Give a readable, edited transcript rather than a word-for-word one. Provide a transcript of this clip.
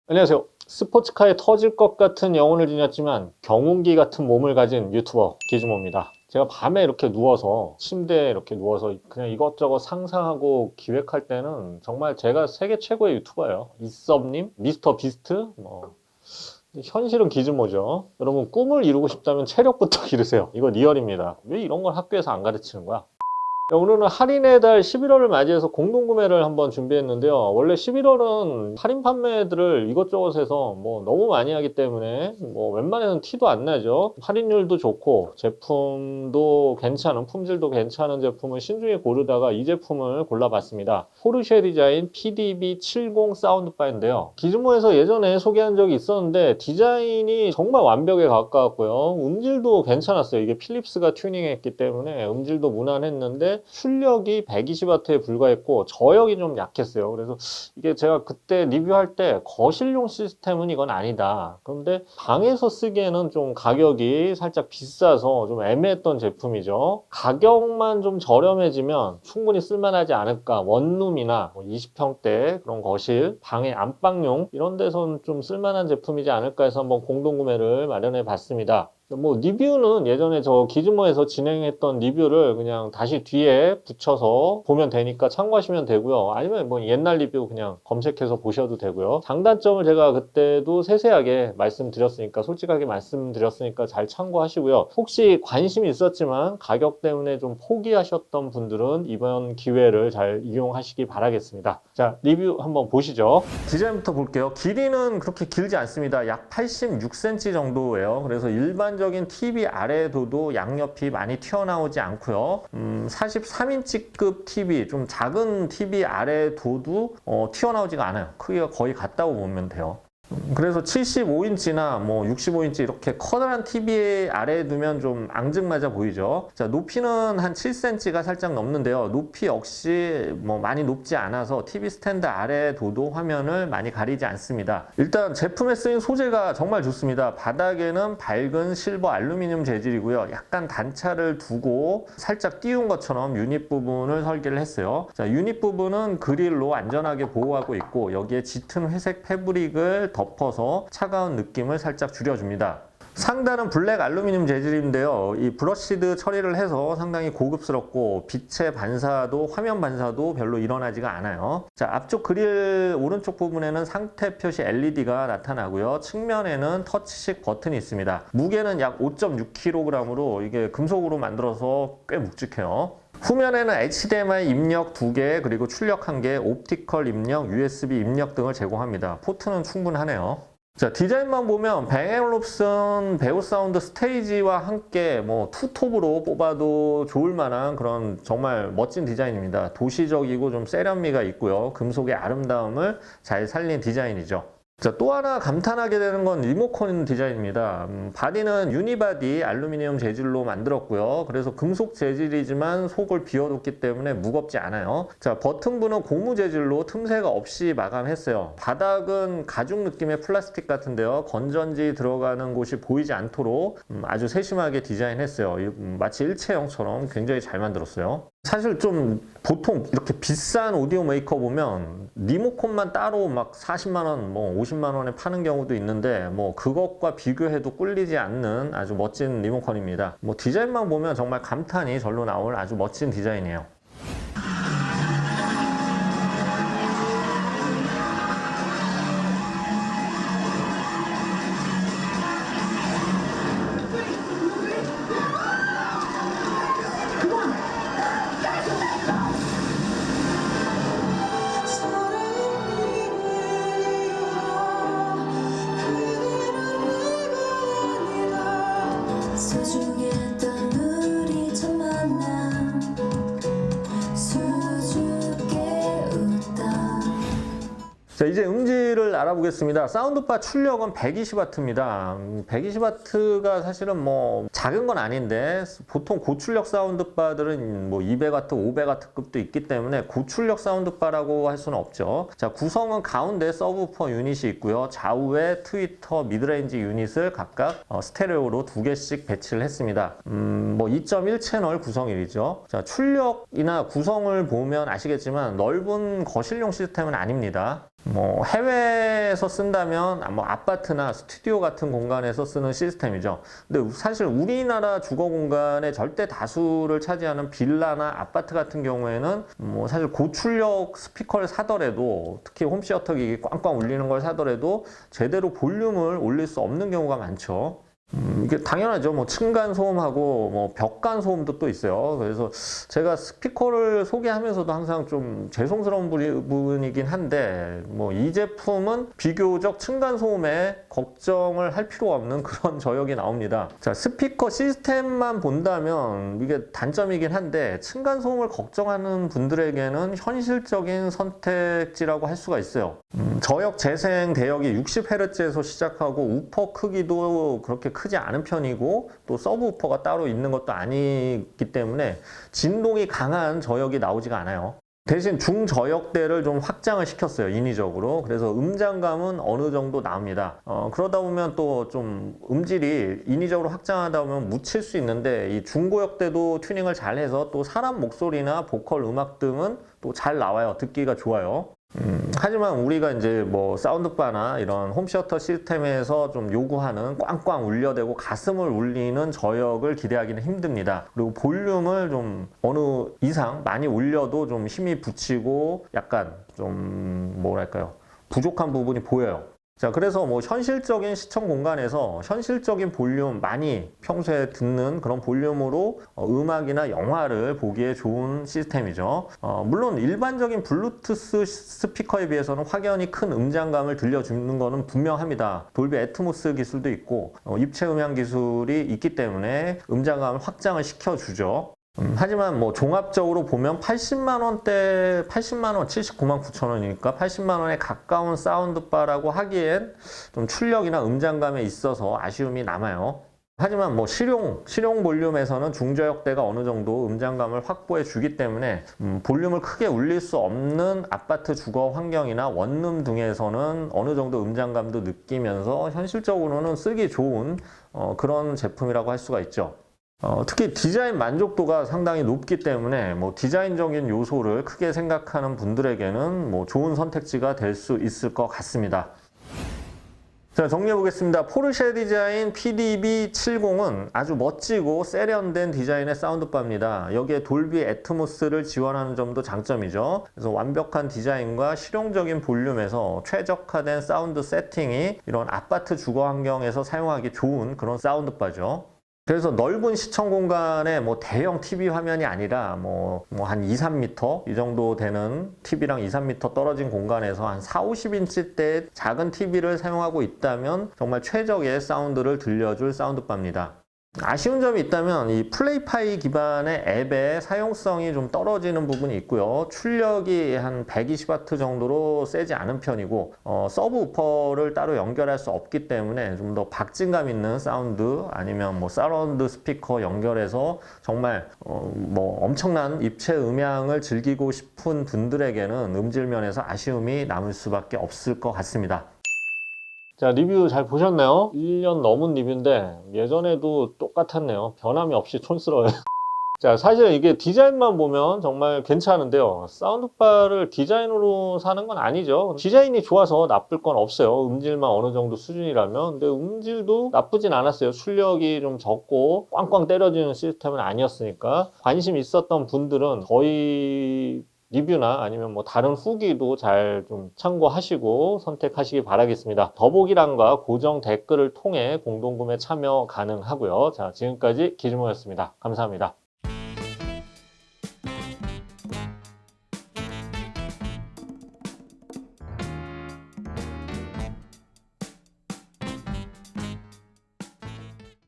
안녕하세요. 스포츠카에 터질 것 같은 영혼을 지녔지만 경운기 같은 몸을 가진 유튜버 기즈모입니다. 제가 밤에 이렇게 누워서 침대에 이렇게 누워서 그냥 이것저것 상상하고 기획할 때는 정말 제가 세계 최고의 유튜버예요. 이섭님, 미스터 비스트, 현실은 기즈모죠. 여러분 꿈을 이루고 싶다면 체력부터 기르세요. 이거 리얼입니다. 왜 이런 걸 학교에서 안 가르치는 거야? 오늘은 할인의 달 11월을 맞이해서 공동구매를 한번 준비했는데요. 원래 11월은 할인 판매들을 이것저것 해서 너무 많이 하기 때문에 웬만해서는 티도 안 나죠. 할인율도 좋고 제품도 괜찮은, 품질도 괜찮은 제품을 신중히 고르다가 이 제품을 골라봤습니다. 포르쉐 디자인 PDB70 사운드바인데요. 기즈모에서 예전에 소개한 적이 있었는데 디자인이 정말 완벽에 가까웠고요. 음질도 괜찮았어요. 이게 필립스가 튜닝했기 때문에 음질도 무난했는데 출력이 120W에 불과했고 저역이 좀 약했어요. 그래서 이게 제가 그때 리뷰할 때 거실용 시스템은 이건 아니다. 그런데 방에서 쓰기에는 좀 가격이 살짝 비싸서 좀 애매했던 제품이죠. 가격만 좀 저렴해지면 충분히 쓸만하지 않을까. 원룸이나 20평대 그런 거실, 방의 안방용 이런 데서는 좀 쓸만한 제품이지 않을까 해서 한번 공동구매를 마련해 봤습니다. 리뷰는 예전에 저 기즈모에서 진행했던 리뷰를 그냥 다시 뒤에 붙여서 보면 되니까 참고하시면 되고요. 아니면 옛날 리뷰 그냥 검색해서 보셔도 되고요. 장단점을 제가 그때도 세세하게 말씀드렸으니까, 솔직하게 말씀드렸으니까 잘 참고하시고요. 혹시 관심이 있었지만 가격 때문에 좀 포기하셨던 분들은 이번 기회를 잘 이용하시기 바라겠습니다. 자, 리뷰 한번 보시죠. 디자인부터 볼게요. 길이는 그렇게 길지 않습니다. 약 86cm 정도예요. 그래서 일반적인 TV 아래도도 양옆이 많이 튀어나오지 않고요. 43인치급 TV, 좀 작은 TV 아래도도 튀어나오지가 않아요. 크기가 거의 같다고 보면 돼요. 그래서 75인치나 65인치 이렇게 커다란 TV 아래에 두면 좀 앙증맞아 보이죠. 자, 높이는 한 7cm가 살짝 넘는데요. 높이 역시 많이 높지 않아서 TV 스탠드 아래 둬도 화면을 많이 가리지 않습니다. 일단 제품에 쓰인 소재가 정말 좋습니다. 바닥에는 밝은 실버 알루미늄 재질이고요. 약간 단차를 두고 살짝 띄운 것처럼 유닛 부분을 설계를 했어요. 자, 유닛 부분은 그릴로 안전하게 보호하고 있고 여기에 짙은 회색 패브릭을 덮어서 차가운 느낌을 살짝 줄여줍니다. 상단은 블랙 알루미늄 재질인데요. 이 브러쉬드 처리를 해서 상당히 고급스럽고 빛의 반사도, 화면 반사도 별로 일어나지가 않아요. 자, 앞쪽 그릴 오른쪽 부분에는 상태 표시 LED가 나타나고요. 측면에는 터치식 버튼이 있습니다. 무게는 약 5.6kg으로 이게 금속으로 만들어서 꽤 묵직해요. 후면에는 HDMI 입력 2개, 그리고 출력 1개, 옵티컬 입력, USB 입력 등을 제공합니다. 포트는 충분하네요. 자, 디자인만 보면 뱅 앤 올ufsen 배우 사운드 스테이지와 함께 투톱으로 뽑아도 좋을 만한 그런 정말 멋진 디자인입니다. 도시적이고 좀 세련미가 있고요. 금속의 아름다움을 잘 살린 디자인이죠. 자, 또 하나 감탄하게 되는 건 리모컨 디자인입니다. 바디는 유니바디 알루미늄 재질로 만들었고요. 그래서 금속 재질이지만 속을 비워뒀기 때문에 무겁지 않아요. 자, 버튼부는 고무 재질로 틈새가 없이 마감했어요. 바닥은 가죽 느낌의 플라스틱 같은데요. 건전지 들어가는 곳이 보이지 않도록 아주 세심하게 디자인했어요. 마치 일체형처럼 굉장히 잘 만들었어요. 사실 좀 보통 이렇게 비싼 오디오 메이커 보면 리모컨만 따로 막 40만원, 50만원에 파는 경우도 있는데 그것과 비교해도 꿀리지 않는 아주 멋진 리모컨입니다. 디자인만 보면 정말 감탄이 절로 나올 아주 멋진 디자인이에요. 소중했던 우리 첫 만남 수줍게 웃던. 자, 이제 음질을 알아보겠습니다. 사운드바 출력은 120W입니다. 120W가 사실은 작은 건 아닌데 보통 고출력 사운드바들은 200W, 500W급도 있기 때문에 고출력 사운드바라고 할 수는 없죠. 자, 구성은 가운데 서브우퍼 유닛이 있고요. 좌우에 트위터 미드레인지 유닛을 각각 스테레오로 2개씩 배치를 했습니다. 2.1 채널 구성이죠. 자, 출력이나 구성을 보면 아시겠지만 넓은 거실용 시스템은 아닙니다. 뭐 해외에서 쓴다면 뭐 아파트나 스튜디오 같은 공간에서 쓰는 시스템이죠. 근데 사실 우리나라 주거 공간의 절대 다수를 차지하는 빌라나 아파트 같은 경우에는 뭐 사실 고출력 스피커를 사더라도, 특히 홈시어터 기기 꽝꽝 울리는 걸 사더라도 제대로 볼륨을 올릴 수 없는 경우가 많죠. 이게 당연하죠. 뭐 층간 소음하고 뭐 벽간 소음도 또 있어요. 그래서 제가 스피커를 소개하면서도 항상 좀 죄송스러운 부분이긴 한데, 뭐 이 제품은 비교적 층간 소음에 걱정을 할 필요가 없는 그런 저역이 나옵니다. 자, 스피커 시스템만 본다면 이게 단점이긴 한데, 층간 소음을 걱정하는 분들에게는 현실적인 선택지라고 할 수가 있어요. 저역 재생 대역이 60Hz에서 시작하고 우퍼 크기도 그렇게 크지 않은 편이고, 또 서브우퍼가 따로 있는 것도 아니기 때문에 진동이 강한 저역이 나오지가 않아요. 대신 중저역대를 좀 확장을 시켰어요, 인위적으로. 그래서 음장감은 어느 정도 나옵니다. 그러다 보면 또 좀 음질이 인위적으로 확장하다 보면 묻힐 수 있는데, 이 중고역대도 튜닝을 잘 해서 또 사람 목소리나 보컬 음악 등은 또 잘 나와요. 듣기가 좋아요. 하지만 우리가 이제 뭐 사운드바나 이런 홈시어터 시스템에서 좀 요구하는 꽝꽝 울려대고 가슴을 울리는 저역을 기대하기는 힘듭니다. 그리고 볼륨을 좀 어느 이상 많이 울려도 좀 힘이 붙이고 약간 좀 뭐랄까요, 부족한 부분이 보여요. 자, 그래서 뭐 현실적인 시청 공간에서 현실적인 볼륨, 많이 평소에 듣는 그런 볼륨으로 음악이나 영화를 보기에 좋은 시스템이죠. 물론 일반적인 블루투스 스피커에 비해서는 확연히 큰 음장감을 들려주는 것은 분명합니다. 돌비 애트모스 기술도 있고 입체 음향 기술이 있기 때문에 음장감을 확장을 시켜주죠. 하지만 뭐 종합적으로 보면 80만 원대, 80만 원, 79만 9천 원이니까 80만 원에 가까운 사운드바라고 하기엔 좀 출력이나 음장감에 있어서 아쉬움이 남아요. 하지만 뭐 실용 볼륨에서는 중저역대가 어느 정도 음장감을 확보해 주기 때문에 볼륨을 크게 울릴 수 없는 아파트 주거 환경이나 원룸 등에서는 어느 정도 음장감도 느끼면서 현실적으로는 쓰기 좋은 그런 제품이라고 할 수가 있죠. 특히 디자인 만족도가 상당히 높기 때문에 뭐 디자인적인 요소를 크게 생각하는 분들에게는 뭐 좋은 선택지가 될 수 있을 것 같습니다. 자, 정리해 보겠습니다. 포르쉐 디자인 PDB70은 아주 멋지고 세련된 디자인의 사운드바입니다. 여기에 돌비 애트모스를 지원하는 점도 장점이죠. 그래서 완벽한 디자인과 실용적인 볼륨에서 최적화된 사운드 세팅이 이런 아파트 주거 환경에서 사용하기 좋은 그런 사운드바죠. 그래서 넓은 시청 공간에 뭐 대형 TV 화면이 아니라 뭐 한 2, 3m 이 정도 되는 TV랑 2, 3m 떨어진 공간에서 한 4, 50인치대 작은 TV를 사용하고 있다면 정말 최적의 사운드를 들려줄 사운드바입니다. 아쉬운 점이 있다면 이 플레이파이 기반의 앱의 사용성이 좀 떨어지는 부분이 있고요. 출력이 한 120W 정도로 세지 않은 편이고 서브우퍼를 따로 연결할 수 없기 때문에 좀 더 박진감 있는 사운드, 아니면 뭐 사라운드 스피커 연결해서 정말 뭐 엄청난 입체 음향을 즐기고 싶은 분들에게는 음질 면에서 아쉬움이 남을 수밖에 없을 것 같습니다. 자, 리뷰 잘 보셨나요? 1년 넘은 리뷰인데 예전에도 똑같았네요. 변함이 없이 촌스러워요. 자, 사실 이게 디자인만 보면 정말 괜찮은데요. 사운드바를 디자인으로 사는 건 아니죠. 디자인이 좋아서 나쁠 건 없어요. 음질만 어느 정도 수준이라면. 근데 음질도 나쁘진 않았어요. 출력이 좀 적고 꽝꽝 때려지는 시스템은 아니었으니까. 관심 있었던 분들은 저희 리뷰나 아니면 뭐 다른 후기도 잘 좀 참고하시고 선택하시기 바라겠습니다. 더보기란과 고정 댓글을 통해 공동구매 참여 가능하고요. 자, 지금까지 기즈모였습니다. 감사합니다.